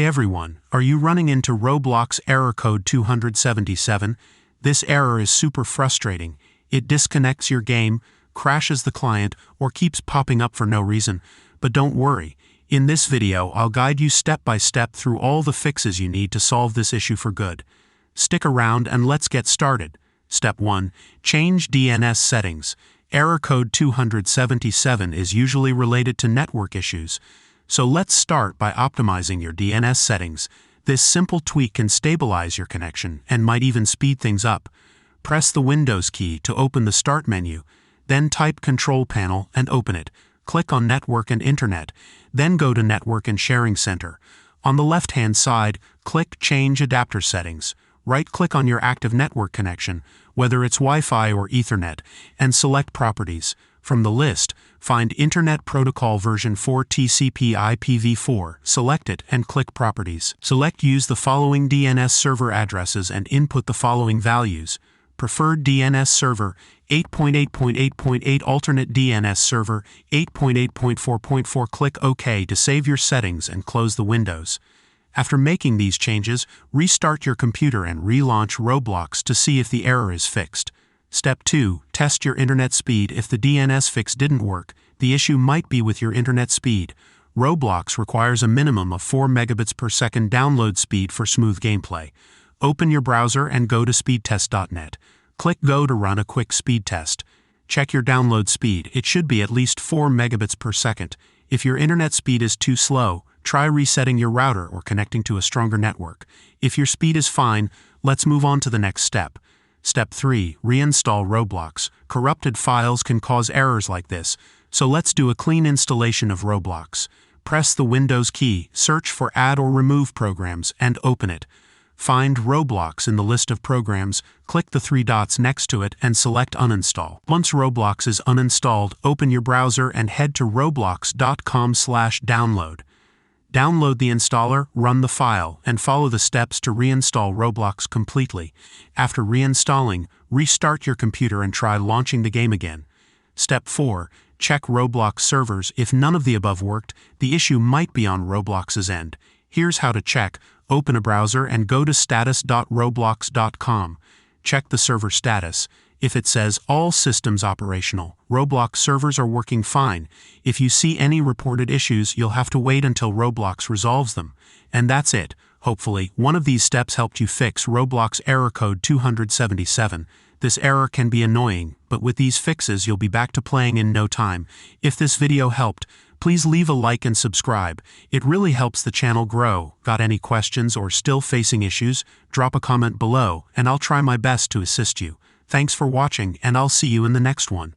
Hey everyone, are you running into Roblox Error Code 277? This error is super frustrating. It disconnects your game, crashes the client, or keeps popping up for no reason. But don't worry, in this video I'll guide you step by step through all the fixes you need to solve this issue for good. Stick around and let's get started. Step 1. Change DNS settings. Error code 277 is usually related to network issues. So let's start by optimizing your DNS settings. This simple tweak can stabilize your connection and might even speed things up. Press the Windows key to open the Start menu, then type Control Panel and open it. Click on Network and Internet, then go to Network and Sharing Center. On the left-hand side, click Change Adapter Settings. Right-click on your active network connection, whether it's Wi-Fi or Ethernet, and select Properties. From the list, find Internet Protocol version 4 TCP IPv4, select it and click Properties. Select Use the following DNS server addresses and input the following values. Preferred DNS server 8.8.8.8, alternate DNS server 8.8.4.4. Click OK to save your settings and close the windows. After making these changes, restart your computer and relaunch Roblox to see if the error is fixed. Step 2. Test your internet speed. If the DNS fix didn't work, the issue might be with your internet speed. Roblox requires a minimum of 4 megabits per second download speed for smooth gameplay. Open your browser and go to speedtest.net. Click Go to run a quick speed test. Check your download speed. It should be at least 4 megabits per second. If your internet speed is too slow, try resetting your router or connecting to a stronger network. If your speed is fine, let's move on to the next step. Step 3. Reinstall Roblox. Corrupted files can cause errors like this, so let's do a clean installation of Roblox. Press the Windows key, search for Add or Remove Programs, and open it. Find Roblox in the list of programs, click the 3 dots next to it and select Uninstall. Once Roblox is uninstalled, open your browser and head to roblox.com/download. Download the installer, run the file, and follow the steps to reinstall Roblox completely. After reinstalling, restart your computer and try launching the game again. Step 4. Check Roblox servers. If none of the above worked, the issue might be on Roblox's end. Here's how to check. Open a browser and go to status.roblox.com. Check the server status. If it says all systems operational, Roblox servers are working fine. If you see any reported issues, you'll have to wait until Roblox resolves them. And that's it. Hopefully, one of these steps helped you fix Roblox Error Code 277. This error can be annoying, but with these fixes you'll be back to playing in no time. If this video helped, please leave a like and subscribe. It really helps the channel grow. Got any questions or still facing issues? Drop a comment below, and I'll try my best to assist you. Thanks for watching, and I'll see you in the next one.